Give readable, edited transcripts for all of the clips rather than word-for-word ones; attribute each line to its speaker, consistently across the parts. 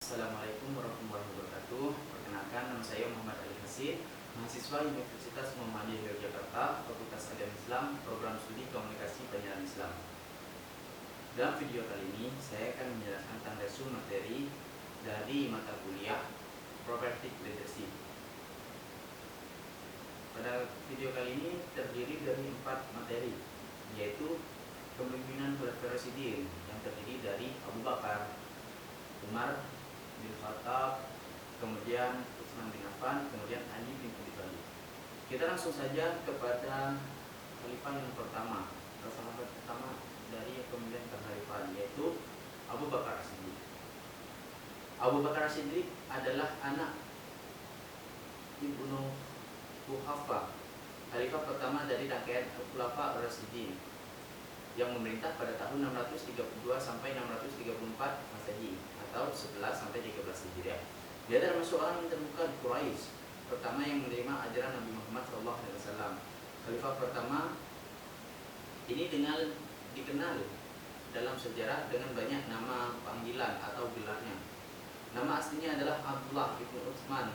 Speaker 1: Assalamualaikum warahmatullahi wabarakatuh. Perkenalkan, nama saya Muhammad Ali Hasin, mahasiswa Universitas Muhammadiyah Yogyakarta, Fakultas Agama Islam, Program Studi Komunikasi Penyiaran Islam. Dalam video kali ini, saya akan menjelaskan tentang resu materi dari mata kuliah Prophetic Leadership. Pada video kali ini terdiri dari 4 materi, yaitu kepemimpinan Khulafaur Rasyidin yang terdiri dari Abu Bakar, Umar bin Khattab, kemudian Utsman bin Affan, kemudian Ali bin Abi Thalib. Kita langsung saja kepada khalifah yang pertama, sahabat pertama dari pemilihan kekhalifahan, yaitu Abu Bakar As-Siddiq. Abu Bakar As-Siddiq adalah anak Ibnu Quhafah, khalifah pertama dari rangkaian Khulafaur Rasyidin yang memerintah pada tahun 632 sampai 634 Masehi atau 11 sampai 13 Hijriah. Dia termasuk orang yang terbuka di Quraisy, pertama yang menerima ajaran Nabi Muhammad SAW. Khalifah pertama ini dikenal dalam sejarah dengan banyak nama panggilan atau gelarnya. Nama aslinya adalah Abdullah ibnu Utsman,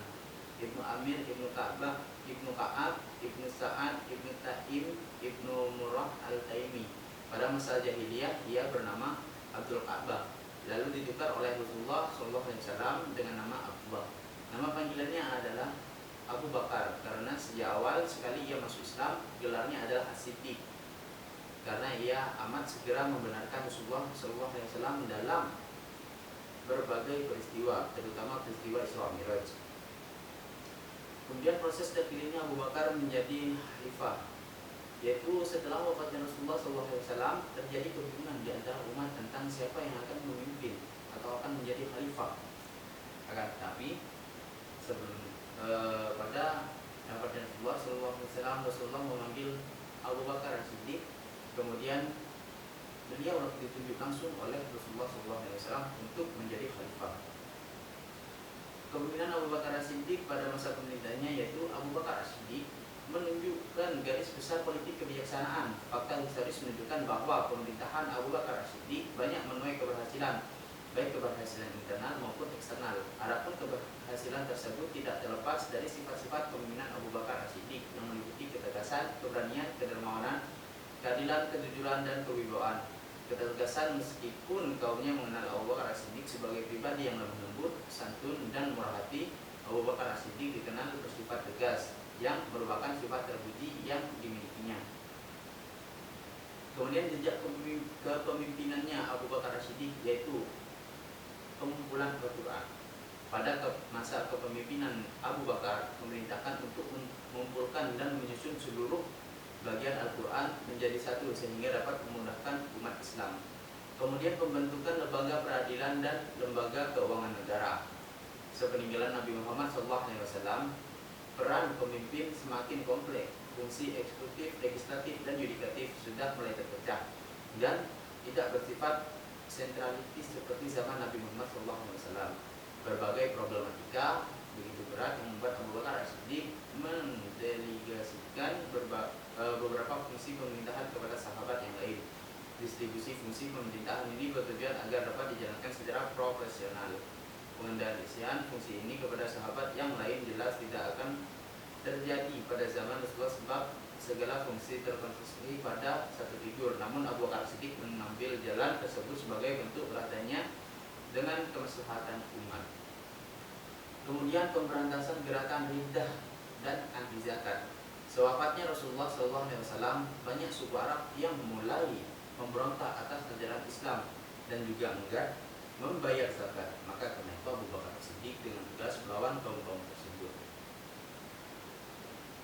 Speaker 1: ibnu Amir, ibnu Ka'bah, ibnu Ka'ab, ibnu Sa'ad, ibnu Taim, ibnu Murrah al-Taimi. Pada masa jahiliyah ia bernama Abdul Ka'bah, lalu ditukar oleh Rasulullah SAW dengan nama Abdullah. Nama panggilannya adalah Abu Bakar karena sejak awal sekali ia masuk Islam gelarnya adalah As-Siddiq, karena ia amat segera membenarkan Rasulullah SAW dalam berbagai peristiwa, terutama peristiwa Isra Mi'raj. Kemudian proses terpilihnya Abu Bakar menjadi khalifah, yaitu setelah wafatnya Rasulullah SAW terjadi kebingungan di antara umat tentang siapa yang akan memimpin atau akan menjadi khalifah. Akan tetapi pada wafatnya Rasulullah SAW, Rasulullah memanggil Abu Bakar As-Siddiq, kemudian beliau ditunjuk langsung oleh Rasulullah SAW untuk menjadi khalifah. Kepemimpinan Abu Bakar As-Siddiq pada masa pemerintahannya, yaitu Abu Bakar As-Siddiq menunjukkan garis besar politik kebijaksanaan. Fakta historis menunjukkan bahwa pemerintahan Abu Bakar As-Siddiq banyak menuai keberhasilan, baik keberhasilan internal maupun eksternal. Adapun keberhasilan tersebut tidak terlepas dari sifat-sifat kepemimpinan Abu Bakar As-Siddiq yang meliputi ketegasan, keberanian, kedermawanan, keadilan, kejujuran, dan kewibawaan. Ketegasan meskipun kaumnya mengenal Abu Bakar As-Siddiq sebagai pribadi yang lemah lembut, santun, dan murah hati. Abu Bakar As-Siddiq dikenal bersifat tegas, yang merupakan sifat terpuji yang dimilikinya. Kemudian jejak kepemimpinannya Abu Bakar As-Siddiq, yaitu pengumpulan Al-Quran. Pada masa kepemimpinan Abu Bakar memerintahkan untuk mengumpulkan dan menyusun seluruh bagian Al-Quran menjadi satu sehingga dapat memudahkan umat Islam. Kemudian pembentukan lembaga peradilan dan lembaga keuangan negara. Sepeninggalan Nabi Muhammad SAW, peran pemimpin semakin kompleks. Fungsi eksekutif, legislatif, dan yudikatif sudah mulai terpecah dan tidak bersifat sentralitis seperti zaman Nabi Muhammad SAW. Berbagai problematika begitu berat yang membuat Abu Bakar As-Siddiq mendelegasikan beberapa fungsi pemerintahan kepada sahabat yang lain. Distribusi fungsi pemerintahan ini bertujuan agar dapat dijalankan secara profesional. Pengendalian fungsi ini kepada sahabat yang lain jelas tidak akan terjadi pada zaman Rasulullah, sebab segala fungsi terkonsentrasi pada satu figur. Namun Abu Bakar Siddiq mengambil jalan tersebut sebagai bentuk beradanya dengan kemaslahatan umat. Kemudian pemberantasan gerakan riddah dan anti zakat. Sewafatnya Rasulullah SAW, banyak suku Arab yang mulai memberontak atas ajaran Islam dan juga enggan membayar zakat. Maka karena itu Abu Bakar Siddiq dengan tegas melawan kaum-kaum tersebut.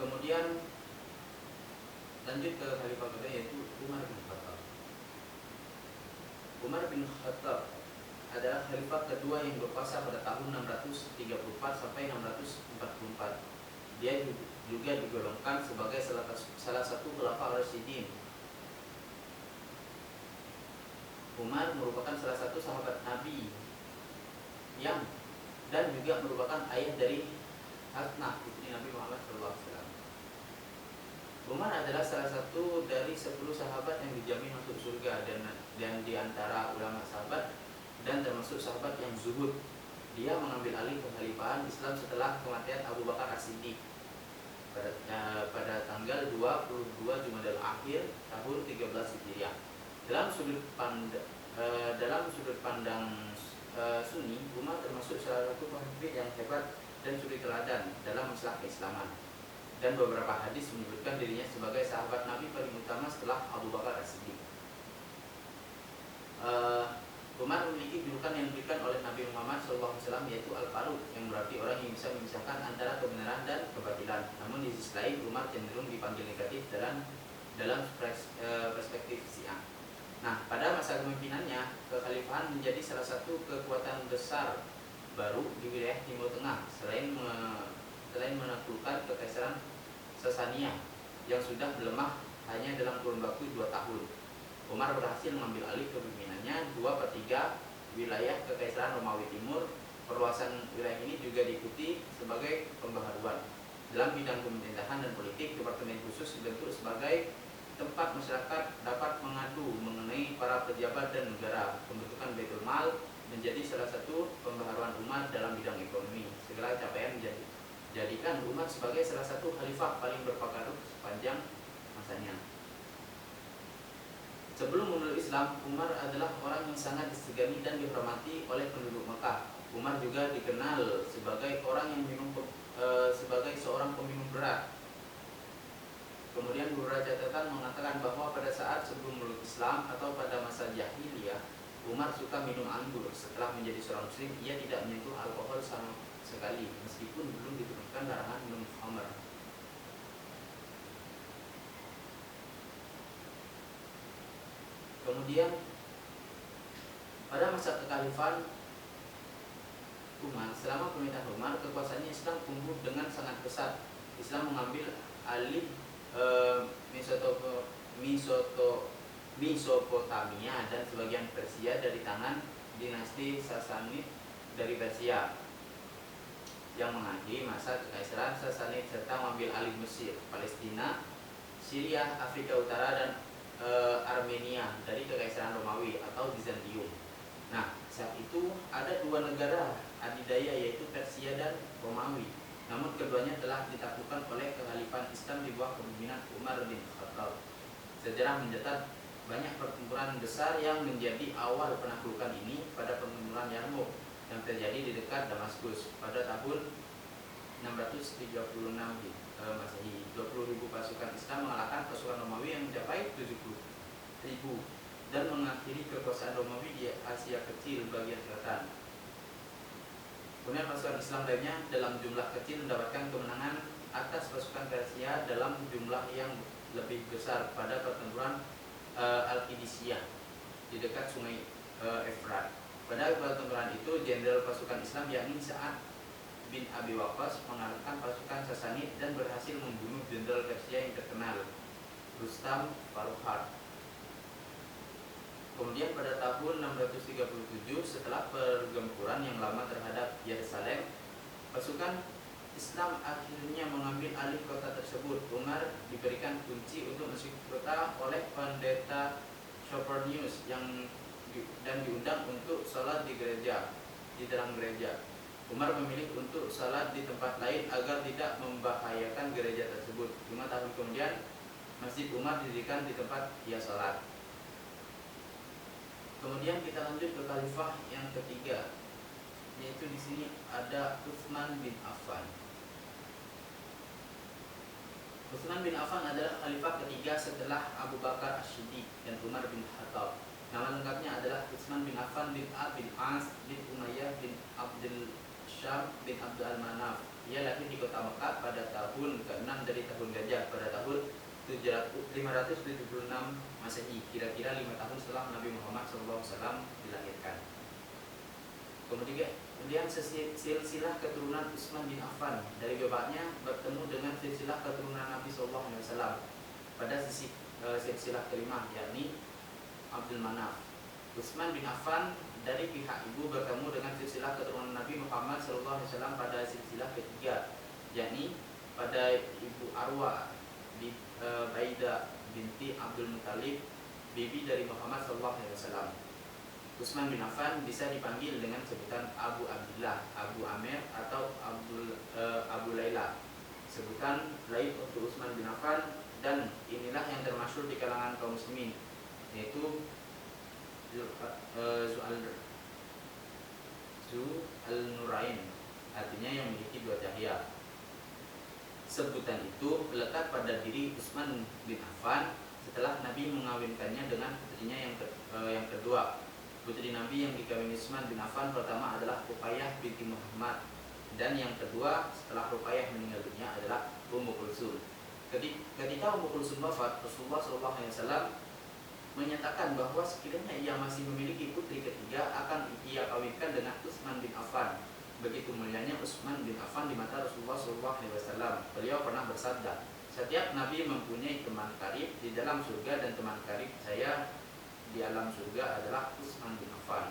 Speaker 1: Kemudian lanjut ke khalifah kedua, yaitu Umar bin Khattab. Umar bin Khattab adalah khalifah kedua yang berkuasa pada tahun 634 sampai 644. Dia juga digolongkan sebagai salah satu Khulafaur Rasyidin. Umar merupakan salah satu sahabat Nabi yang dan juga merupakan ayah dari Hasnah, istri Nabi Muhammad SAW. Umar adalah salah satu dari 10 sahabat yang dijamin masuk surga dan di antara ulama sahabat dan termasuk sahabat yang zuhud. dia mengambil alih kekhalifahan Islam setelah kematian Abu Bakar As-Siddiq pada tanggal 22 Jumadil Akhir tahun 13 Hijriah. Dalam sudut pandang Sunni, Umar termasuk salah satu pemimpin yang hebat dan suri teladan dalam masalah keislaman. Dan beberapa hadis menyebutkan dirinya sebagai sahabat Nabi paling utama setelah Abu Bakar As-Siddiq. Umar memiliki julukan yang diberikan oleh Nabi Muhammad SAW, yaitu Al-Faruq, yang berarti orang yang bisa memisahkan antara kebenaran dan kebatilan. Namun di sisi lain, Umar cenderung dipanggil negatif dalam perspektif Syiah. Nah, pada masa kepemimpinannya, kekhalifahan menjadi salah satu kekuatan besar baru di wilayah Timur Tengah, selain menaklukkan kekaisaran Sasania yang sudah melemah hanya dalam kurun waktu 2 tahun. Umar berhasil mengambil alih kepemimpinannya 2/3 wilayah kekaisaran Romawi Timur. Perluasan wilayah ini juga diikuti sebagai pembaharuan. Dalam bidang pemerintahan dan politik, departemen khusus dibentuk sebagai tempat masyarakat dapat mengadu mengenai para pejabat dan negara. Pembentukan Baitul Mal menjadi salah satu pembaharuan Umar dalam bidang ekonomi. Segala capaian menjadikan Umar sebagai salah satu khalifah paling berpengaruh sepanjang masanya. Sebelum memeluk Islam, Umar adalah orang yang sangat disegani dan dihormati oleh penduduk Mekah. Umar juga dikenal sebagai orang yang sebagai seorang peminum berat. Kemudian beberapa catatan mengatakan bahwa pada saat sebelum memeluk Islam atau pada masa jahiliyah, Umar suka minum anggur. Setelah menjadi seorang muslim, ia tidak menyentuh alkohol sama sekali, meskipun belum ditentukan larangan minum khamr. Kemudian pada masa kekhalifahan Umar, selama pemerintahan Umar, kekuasaannya Islam tumbuh dengan sangat pesat. Islam mengambil alih Mesopotamia dan sebagian Persia dari tangan dinasti Sasanid dari Persia yang mengakhiri masa kekaisaran Sasanid serta mengambil alih Mesir, Palestina, Syria, Afrika Utara dan Armenia dari kekaisaran Romawi atau Bizantium. Nah, saat itu ada 2 negara adidaya, yaitu Persia dan Romawi. Namun keduanya telah ditaklukkan oleh kekhalifahan Islam di bawah kepemimpinan Umar bin Khattab. Sejarah mencatat banyak pertempuran besar yang menjadi awal penaklukan ini pada pertempuran Yarmouk yang terjadi di dekat Damaskus pada tahun 636 Masehi. 20.000 pasukan Islam mengalahkan pasukan Romawi yang mencapai 70.000 dan mengakhiri kekuasaan Romawi di Asia Kecil bagian selatan. Kemudian pasukan Islam lainnya dalam jumlah kecil mendapatkan kemenangan atas pasukan Persia dalam jumlah yang lebih besar pada pertempuran Al-Qadisiyah di dekat sungai Efrat. Pada pertempuran itu, jenderal pasukan Islam yakni Sa'ad bin Abi Waqqas mengalahkan pasukan Sasanid dan berhasil membunuh jenderal Persia yang terkenal, Rustam Farhad. Kemudian pada tahun 637 setelah pergempuran yang lama terhadap Yerusalem, pasukan Islam akhirnya mengambil alih kota tersebut. Umar diberikan kunci untuk masuk kota oleh pendeta Sophonius dan diundang untuk sholat di dalam gereja. Umar memilih untuk sholat di tempat lain agar tidak membahayakan gereja tersebut. 5 tahun kemudian, Masjid Umar didirikan di tempat ia sholat. Kemudian kita lanjut ke khalifah yang ketiga, yaitu di sini ada Utsman bin Affan. Utsman bin Affan adalah khalifah ketiga setelah Abu Bakar As-Siddiq dan Umar bin Khattab. Nama lengkapnya adalah Utsman bin Affan bin As bin Umayyah bin Abdul Syam bin Abdul Manaf. Ia lahir di kota Mekah pada tahun ke-6 dari tahun Gajah pada tahun 576 Masehi, kira-kira 5 tahun setelah Nabi Muhammad SAW dilahirkan. Kemudian silsilah keturunan Utsman bin Affan dari bapaknya bertemu dengan silsilah keturunan Nabi SAW pada silsilah kelima, yakni Abdul Manaf. Utsman bin Affan dari pihak ibu bertemu dengan silsilah keturunan Nabi Muhammad SAW pada silsilah ketiga, yakni pada ibu Arwa Baidah binti Abdul Muttalib, bibi dari Muhammad SAW. Utsman bin Affan bisa dipanggil dengan sebutan Abu Abdullah, Abu Amir, atau Abu Laila. Sebutan lain untuk Utsman bin Affan, dan inilah yang termasyhur di kalangan kaum muslimin, yaitu Zu al-Nurain, artinya yang memiliki dua cahaya. Sebutan itu melekat pada diri Utsman bin Affan setelah Nabi mengawinkannya dengan putrinya yang kedua. Putri Nabi yang dikawini Utsman bin Affan pertama adalah Ruqayyah binti Muhammad, dan yang kedua setelah Ruqayyah meninggal dunia adalah Ummu Kulsum. Ketika Ummu Kulsum wafat, Rasulullah SAW menyatakan bahwa sekiranya ia masih memiliki putri ketiga akan ia kawinkan dengan Utsman bin Affan. Begitu mulianya Utsman bin Affan di mata Rasulullah SAW. Beliau pernah bersabda, "Setiap nabi mempunyai teman karib di dalam surga, dan teman karib saya di alam surga adalah Utsman bin Affan."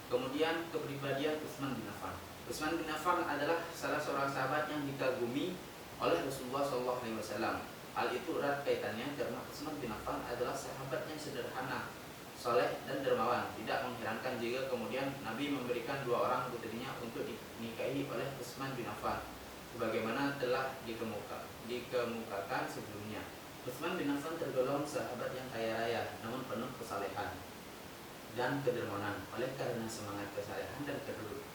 Speaker 1: Kemudian kepribadian Utsman bin Affan. Utsman bin Affan adalah salah seorang sahabat yang dikagumi oleh Rasulullah SAW. Hal itu erat kaitannya karena Utsman bin Affan adalah sahabat yang sederhana, soleh, dan dermawan. Tidak mengherankan jika kemudian Nabi memberikan dua orang putrinya untuk dinikahi oleh Utsman bin Affan, sebagaimana telah dikemukakan sebelumnya. Utsman bin Affan tergolong sahabat yang kaya raya, namun penuh kesalehan dan kedermawanan. Oleh karena semangat kesalehan dan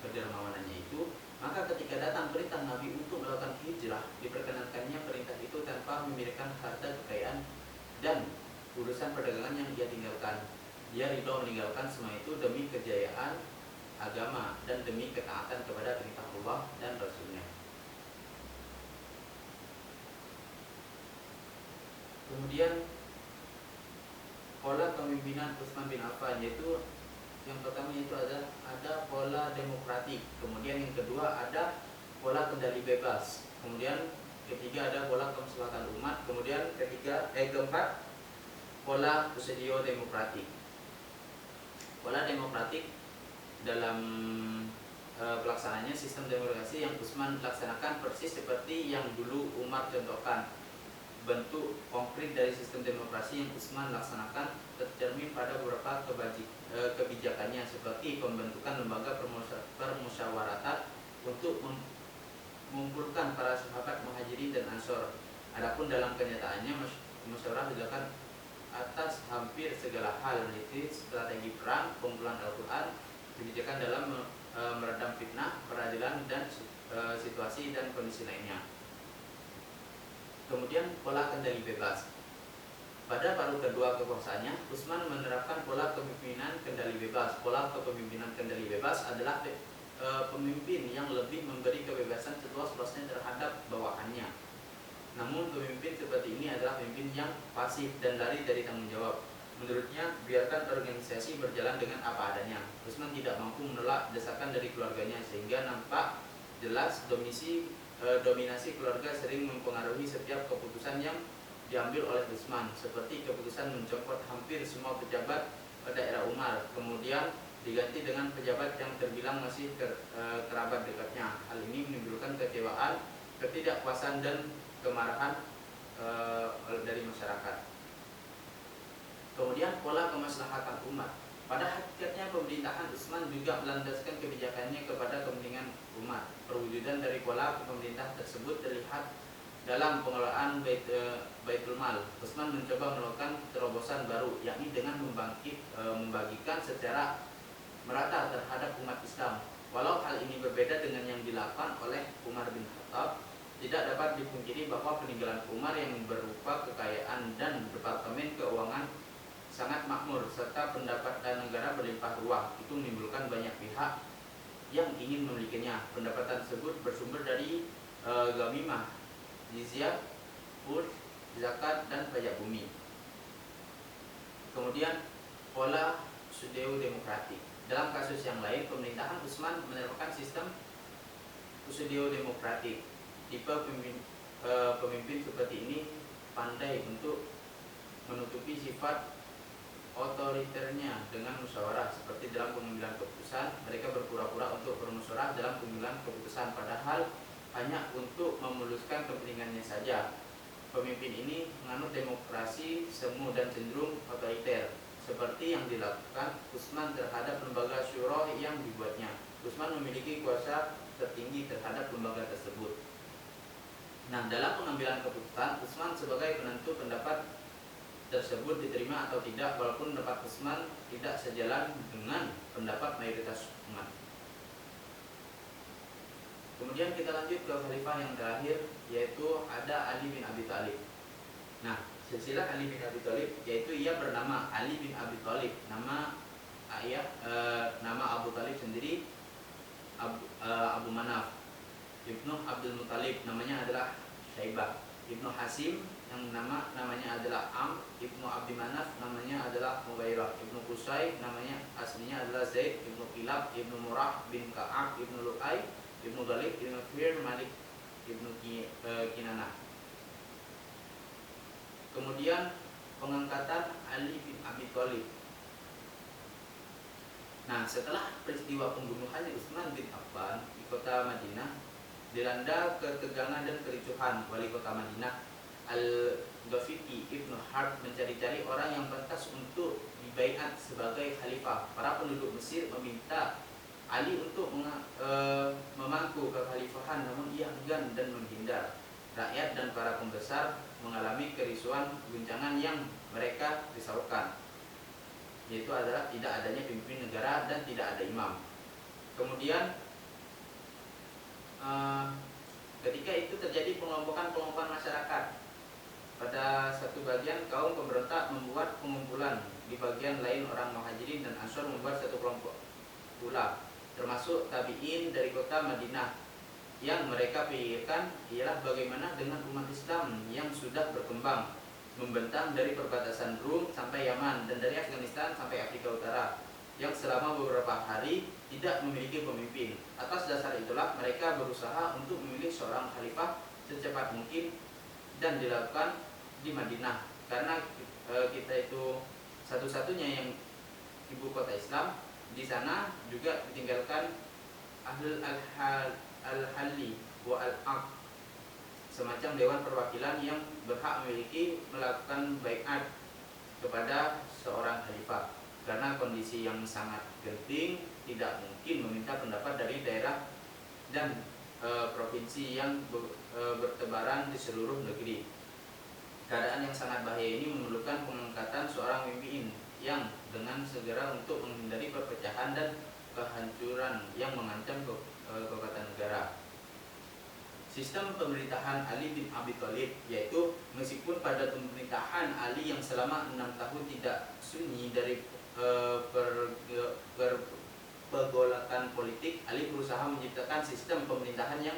Speaker 1: kedermawanannya itu, maka ketika datang perintah Nabi untuk melakukan hijrah, diperkenankannya perintah itu tanpa memikirkan harta kekayaan dan urusan perdagangan yang dia tinggalkan. Dia ridho meninggalkan semua itu demi kejayaan agama dan demi ketaatan kepada perintah Allah dan Rasulnya. Kemudian pola kepemimpinan Utsman bin Affan, yaitu yang pertama itu ada pola demokratik, kemudian yang kedua ada pola kendali bebas, kemudian ketiga ada pola kemaslahatan umat, kemudian keempat pola presidio demokratik. Pola demokratik dalam pelaksananya sistem demokrasi yang Utsman laksanakan persis seperti yang dulu Umar contohkan. Bentuk konkret dari sistem demokrasi yang Utsman laksanakan tercermin pada beberapa kebijakannya, seperti pembentukan lembaga permusyawaratan untuk mengumpulkan para sahabat Muhajirin dan Ansor. Adapun dalam kenyataannya musyawarah dilakukan atas hampir segala hal, yaitu strategi perang, pengumpulan Al-Quran, kebijakan dalam meredam fitnah, peradilan, dan situasi dan kondisi lainnya. Kemudian pola kendali bebas. Pada paruh kedua kekuasaannya, Utsman menerapkan pola kepemimpinan kendali bebas. Pola kepemimpinan kendali bebas adalah pemimpin yang lebih memberi kebebasan seluas-luasnya terhadap bawahannya. Namun pemimpin seperti ini adalah pemimpin yang pasif dan lari dari tanggung jawab. Menurutnya, biarkan organisasi berjalan dengan apa adanya. Utsman tidak mampu menolak desakan dari keluarganya, sehingga nampak jelas dominasi keluarga sering mempengaruhi setiap keputusan yang diambil oleh Utsman, seperti keputusan mencopot hampir semua pejabat pada era Umar, kemudian diganti dengan pejabat yang terbilang masih kerabat dekatnya. Hal ini menimbulkan kekecewaan, ketidakpuasan, dan kemarahan dari masyarakat. Kemudian pola kemaslahatan umat. Pada hakikatnya pemerintahan Utsman juga melandaskan kebijakannya kepada kepentingan umat. Perwujudan dari pola pemerintah tersebut terlihat dalam pengelolaan Baitul Mal. Utsman mencoba melakukan terobosan baru, yakni dengan membagikan secara merata terhadap umat Islam. Walau hal ini berbeda dengan yang dilakukan oleh Umar bin Khattab, tidak dapat dipungkiri bahwa peninggalan Umar yang berupa kekayaan dan departemen keuangan sangat makmur serta pendapatan negara berlimpah ruah itu menimbulkan banyak pihak yang ingin memilikinya. Pendapatan tersebut bersumber dari gamimah, jizyah, ur, zakat, dan pajak bumi. Kemudian pola pseudo-demokratik. Dalam kasus yang lain, pemerintahan Utsman menerapkan sistem pseudo-demokratik. Tipe pemimpin seperti ini pandai untuk menutupi sifat otoriternya dengan musyawarah, seperti dalam pengambilan keputusan. Mereka berpura-pura untuk bermusyawarah dalam pengambilan keputusan, padahal hanya untuk memuluskan kepentingannya saja. pemimpin ini menganut demokrasi semu dan cenderung otoriter, seperti yang dilakukan Utsman terhadap lembaga syura yang dibuatnya. Utsman memiliki kuasa tertinggi terhadap lembaga tersebut. Nah, dalam pengambilan keputusan, Utsman sebagai penentu pendapat tersebut diterima atau tidak, walaupun pendapat Utsman tidak sejalan dengan pendapat mayoritas umat. Kemudian kita lanjut ke khalifah yang terakhir, yaitu ada Ali bin Abi Thalib. Nah, silsilah Ali bin Abi Thalib, yaitu ia bernama Ali bin Abi Thalib, nama ayah nama Abu Thalib sendiri Abu Manaf. Ibnu Abdul Muthalib namanya adalah Syaibah. Ibnu Hasim yang namanya adalah Am. Ibnu Abdi Manaf namanya adalah Mughirah. Ibnu Qusay namanya aslinya adalah Zaid. Ibnu Kilab, Ibnu Murrah bin Ka'ab, Ibnu Lu'ay, Ibnu Ghalib, Ibnu Fir, Malik, Ibnu Kinanah. Kemudian pengangkatan Ali bin Abi Thalib. Nah, setelah peristiwa pembunuhan Utsman bin Affan di kota Madinah, dilanda ketegangan dan kericuhan, wali kota Madinah Al-Ghafiqi Ibnu Harb mencari-cari orang yang pantas untuk dibaiat sebagai khalifah. Para penduduk Mesir meminta Ali untuk memangku kekhalifahan, namun ia enggan dan menghindar. Rakyat dan para pembesar mengalami kerisuan guncangan yang mereka risaukan, yaitu adalah tidak adanya pemimpin negara dan tidak ada imam. Kemudian ketika itu terjadi pengelompokan masyarakat. Pada satu bagian kaum pemberontak membuat pengumpulan, di bagian lain orang Muhajirin dan Ansor membuat satu kelompok pula, termasuk tabi'in dari kota Madinah. Yang mereka pikirkan ialah bagaimana dengan umat Islam yang sudah berkembang, membentang dari perbatasan Rum sampai Yaman dan dari Afghanistan sampai Afrika Utara, yang selama beberapa hari tidak memiliki pemimpin. Atas dasar itulah mereka berusaha untuk memilih seorang khalifah secepat mungkin dan dilakukan di Madinah, karena kita itu satu-satunya yang ibu kota Islam. Di sana juga ditinggalkan Ahlul Al-Halli wa Al-Aqd, semacam dewan perwakilan yang berhak melakukan baiat kepada seorang khalifah. Karena kondisi yang sangat genting, tidak mungkin meminta pendapat dari daerah dan provinsi yang bertebaran di seluruh negeri. Keadaan yang sangat bahaya ini memerlukan pengangkatan seorang pemimpin yang dengan segera untuk menghindari perpecahan dan kehancuran yang mengancam kekuatan negara. Sistem pemerintahan Ali bin Abi Thalib, yaitu meskipun pada pemerintahan Ali yang selama 6 tahun tidak sunyi dari pergolakan politik, Ali berusaha menciptakan sistem pemerintahan yang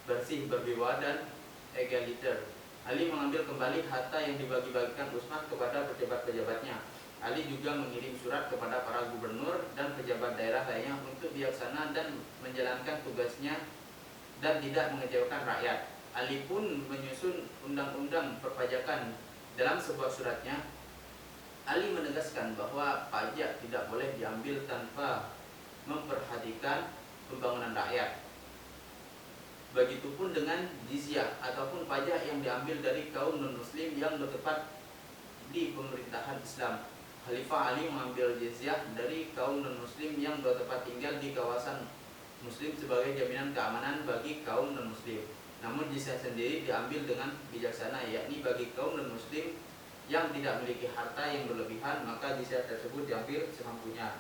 Speaker 1: bersih, berwibawa dan egaliter. Ali mengambil kembali harta yang dibagi-bagikan Utsman kepada pejabat-pejabatnya. Ali juga mengirim surat kepada para gubernur dan pejabat daerah lainnya untuk bijaksana dan menjalankan tugasnya dan tidak mengecewakan rakyat. Ali pun menyusun undang-undang perpajakan. Dalam sebuah suratnya, Ali menegaskan bahwa pajak tidak boleh diambil tanpa memperhatikan pembangunan rakyat. Begitupun dengan jizyah ataupun pajak yang diambil dari kaum non-muslim yang bertempat di pemerintahan Islam. Khalifah Ali mengambil jizyah dari kaum non-muslim yang bertempat tinggal di kawasan muslim sebagai jaminan keamanan bagi kaum non-muslim. Namun jizyah sendiri diambil dengan bijaksana, yakni bagi kaum non-muslim yang tidak memiliki harta yang berlebihan, maka jizyah tersebut diambil semampunya.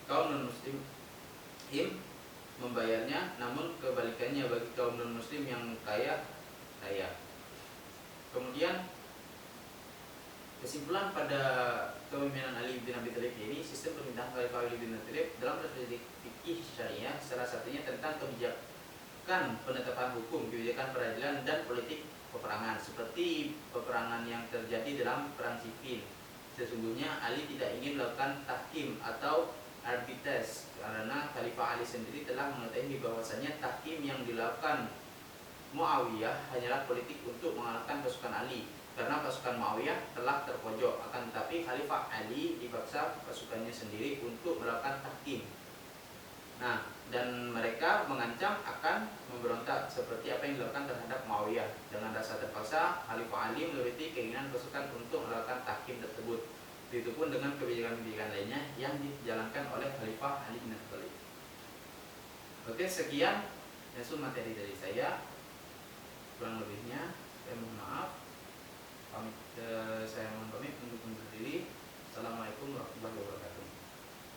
Speaker 1: Kaum non-muslim membayarnya, namun kebalikannya bagi kaum non-muslim yang kaya. Kemudian kesimpulan pada kepemimpinan Ali bin Abi Thalib ini, sistem pemerintahan Khalifah Ali bin Abi Thalib dalam perspektif fikih syariah salah satunya tentang kebijakan penetapan hukum, kebijakan peradilan dan politik peperangan, seperti peperangan yang terjadi dalam perang sipil. Sesungguhnya Ali tidak ingin melakukan tahkim atau arbitrase, karena Khalifah Ali sendiri telah mengetahui bahwasanya tahkim yang dilakukan Muawiyah hanyalah politik untuk mengalahkan pasukan Ali, karena pasukan Muawiyah telah terpojok. Akan tetapi Khalifah Ali dipaksa pasukannya sendiri untuk melakukan tahkim. Nah, dan mereka mengancam akan memberontak seperti apa yang dilakukan terhadap Muawiyah. Dengan rasa terpaksa, Khalifah Ali menuruti keinginan pasukan untuk melakukan tahkim tersebut. Begitu pun dengan kebijakan-kebijakan lainnya yang dijalankan oleh Khalifah Ali bin Abi Thalib. Oke, sekian materi dari saya. Kurang lebihnya saya mohon maaf. Saya mohon